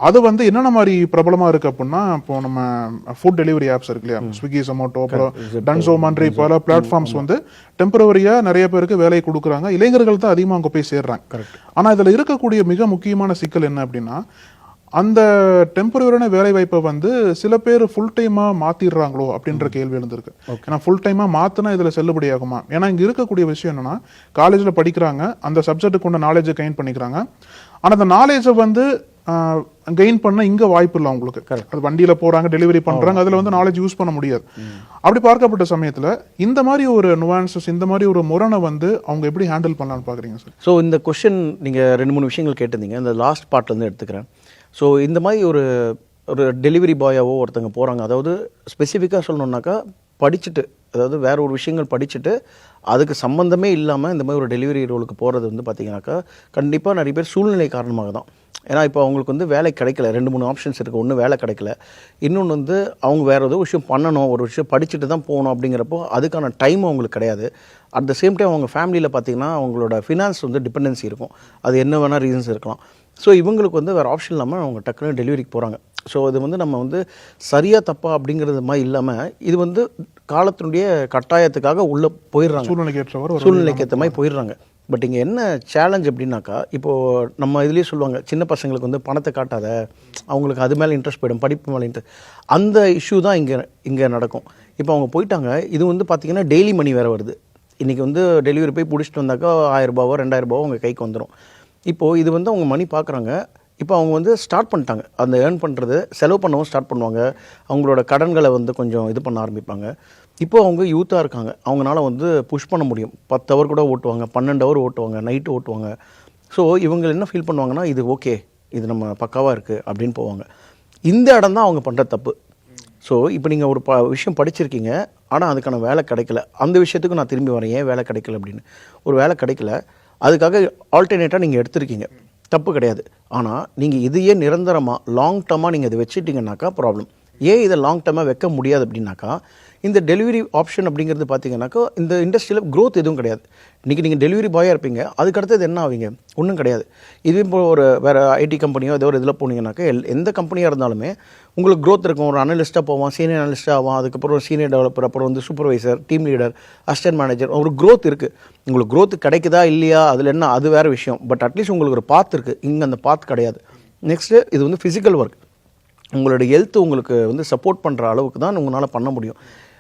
அது வந்து என்னென்ன மாதிரி பிரபலமா இருக்கு அப்படின்னா, இப்போ நம்ம ஃபுட் டெலிவரி ஆப்ஸ் இருக்கு இல்லையா, ஸ்விக்கி, சொமோட்டோ, அப்புறம் டன்சோ மாதிரி பல பிளாட்ஃபார்ம்ஸ் வந்து டெம்பரவரியா நிறைய பேருக்கு வேலை கொடுக்குறாங்க. இளைஞர்கள் தான் அதிகமாக அங்கே போய் சேர்றாங்க. ஆனா இதுல இருக்கக்கூடிய மிக முக்கியமான சிக்கல் என்ன அப்படின்னா, அந்த டெம்பரவரியான வேலை வாய்ப்பை வந்து சில பேர் ஃபுல் டைமா மாத்திடுறாங்களோ அப்படின்ற கேள்வி எழுந்திருக்கு. ஏன்னா ஃபுல் டைமா மாத்தினா இதுல செல்லுபடி ஆகுமா? ஏன்னா இங்க இருக்கக்கூடிய விஷயம் என்னன்னா, காலேஜ்ல படிக்கிறாங்க, அந்த சப்ஜெக்ட்டுக்கு உள்ள நாலேஜை கெயின் பண்ணிக்கிறாங்க. ஆனா அந்த நாலேஜை வந்து கெயின் பண்ண இங்க வாய்ப்பு இல்லை அவங்களுக்கு. அது வண்டியில போறாங்க, டெலிவரி பண்றாங்க, அதுல வந்து நாலேஜ் யூஸ் பண்ண முடியாது. அப்படி பார்க்கப்பட்ட சமயத்துல இந்த மாதிரி ஒரு நுவான்சஸ், இந்த மாதிரி ஒரு முரணை வந்து அவங்க எப்படி ஹேண்டில் பண்ணலாம்னு பாக்குறீங்க சார்? ஸோ இந்த கொஸ்டின் நீங்க 2-3 விஷயங்கள் கேட்டிருந்தீங்க. இந்த லாஸ்ட் பார்ட்ல இருந்து எடுத்துக்கிறேன். ஸோ இந்த மாதிரி ஒரு டெலிவரி பாயாவோ ஒருத்தங்க போகிறாங்க, அதாவது ஸ்பெசிஃபிக்காக சொல்லணுன்னாக்கா படிச்சுட்டு, அதாவது வேற ஒரு விஷயங்கள் படிச்சுட்டு அதுக்கு சம்மந்தமே இல்லாமல் இந்த மாதிரி ஒரு டெலிவரி ரோலுக்கு போகிறது வந்து பார்த்தீங்கன்னாக்கா கண்டிப்பாக நிறைய பேர் சூழ்நிலை காரணமாக தான். ஏன்னா இப்போ அவங்களுக்கு வந்து வேலை கிடைக்கல, 2-3 ஆப்ஷன்ஸ் இருக்குது. ஒன்று வேலை கிடைக்கல, இன்னொன்று வந்து அவங்க வேறு ஏதோ விஷயம் பண்ணணும், ஒரு விஷயம் படிச்சுட்டு தான் போகணும். அப்படிங்கிறப்போ அதுக்கான டைம் அவங்களுக்கு கிடையாது. அட் த சேம் டைம் அவங்க ஃபேமிலியில் பார்த்திங்கன்னா அவங்களோட ஃபினான்ஸ் வந்து டிபெண்டன்சி இருக்கும். அது என்ன வேணால் ரீசன்ஸ் இருக்கலாம். ஸோ இவங்களுக்கு வந்து வேறு ஆப்ஷன் இல்லாமல் அவங்க டக்குன்னு டெலிவரிக்கு போகிறாங்க. ஸோ இது வந்து நம்ம வந்து சரியாக தப்பா அப்படிங்கிறது மாதிரி இல்லாமல் இது வந்து காலத்தினுடைய கட்டாயத்துக்காக உள்ளே போயிடுறாங்க, சூழ்நிலைக்கு ஏற்ற மாதிரி போயிடுறாங்க. பட் இங்கே என்ன சேலஞ்ச் அப்படின்னாக்கா, இப்போது நம்ம இதுலேயே சொல்லுவாங்க, சின்ன பசங்களுக்கு வந்து பணத்தை காட்டாத, அவங்களுக்கு அது மேலே இன்ட்ரெஸ்ட் போயிடும், படிப்பு மேலே இன்ட்ரெஸ்ட். அந்த இஷ்யூ தான் இங்கே நடக்கும். இப்போ அவங்க போயிட்டாங்க, இது வந்து பார்த்திங்கன்னா டெய்லி மணி வேறு வருது. இன்றைக்கி வந்து டெலிவரி போய் பிடிச்சிட்டு வந்தாக்கா 1000 ரூபாவோ 2000 ரூபாவோ அவங்க கைக்கு வந்துடும். இப்போது இது வந்து அவங்க மணி பார்க்குறாங்க. இப்போ அவங்க வந்து ஸ்டார்ட் பண்ணிட்டாங்க, அந்த ஏர்ன் பண்ணுறது, செலவு பண்ணவும் ஸ்டார்ட் பண்ணுவாங்க. அவங்களோட கடன்களை வந்து கொஞ்சம் இது பண்ண ஆரம்பிப்பாங்க. இப்போ அவங்க யூத்தாக இருக்காங்க, அவங்களால வந்து புஷ் பண்ண முடியும். 10 ஹவர் கூட ஓட்டுவாங்க, 12 ஹவர் ஓட்டுவாங்க, நைட்டு ஓட்டுவாங்க. ஸோ இவங்க என்ன ஃபீல் பண்ணுவாங்கன்னா, இது ஓகே, இது நம்ம பக்காவாக இருக்குது அப்படின்னு போவாங்க. இந்த இடம் தான் அவங்க பண்ணுற தப்பு. ஸோ இப்போ நீங்கள் ஒரு விஷயம் படிச்சிருக்கீங்க, ஆனால் அதுக்கான வேலை கிடைக்கல. அந்த விஷயத்துக்கு நான் திரும்பி வரேன், ஏன் வேலை கிடைக்கல அப்படின்னு. ஒரு வேலை கிடைக்கல, அதுக்காக ஆல்டர்னேட்டாக நீங்கள் எடுத்திருக்கீங்க, தப்பு கிடையாது. ஆனால் நீங்கள் இதையே நிரந்தரமாக லாங் டர்மாக நீங்கள் இதை வச்சுட்டிங்கனாக்கா ப்ராப்ளம். ஏன் இதை லாங் டர்மாக வைக்க முடியாது அப்படின்னாக்கா, இந்த டெலிவரி ஆப்ஷன் அப்படிங்கிறது பார்த்தீங்கன்னாக்கா இந்த இண்டஸ்ட்ரியில் க்ரோத் எதுவும் கிடையாது. இன்றைக்கி நீங்கள் டெலிவரி பாயாக இருப்பீங்க, அதுக்கடுத்தது என்ன ஆவீங்க? ஒன்றும் கிடையாது. இது இப்போ ஒரு வேறு ஐடி கம்பெனியோ ஏதோ ஒரு இதில் போனீங்கன்னாக்கா எந்த கம்பெனியாக இருந்தாலுமே உங்களுக்கு க்ரோத் இருக்கும். ஒரு அனலிஸ்ட்டாக போவான், சீனியர் அனலிஸ்ட்டாக ஆவான், அதுக்கப்புறம் சீனியர் டெவலப்பர், அப்புறம் வந்து supervisor, team leader, assistant manager. ஒரு க்ரோத் இருக்குது. உங்களுக்கு க்ரோத் கிடைக்குதா இல்லையா அதில் என்ன, அது வேறு விஷயம். பட் அட்லீஸ்ட் உங்களுக்கு ஒரு பாத் இருக்குது. இங்கே அந்த பாத் கிடையாது. நெக்ஸ்ட்டு இது வந்து ஃபிசிக்கல் ஒர்க். உங்களோட ஹெல்த் உங்களுக்கு வந்து சப்போர்ட் பண்ணுற அளவுக்கு தான் உங்களால் பண்ண முடியும்.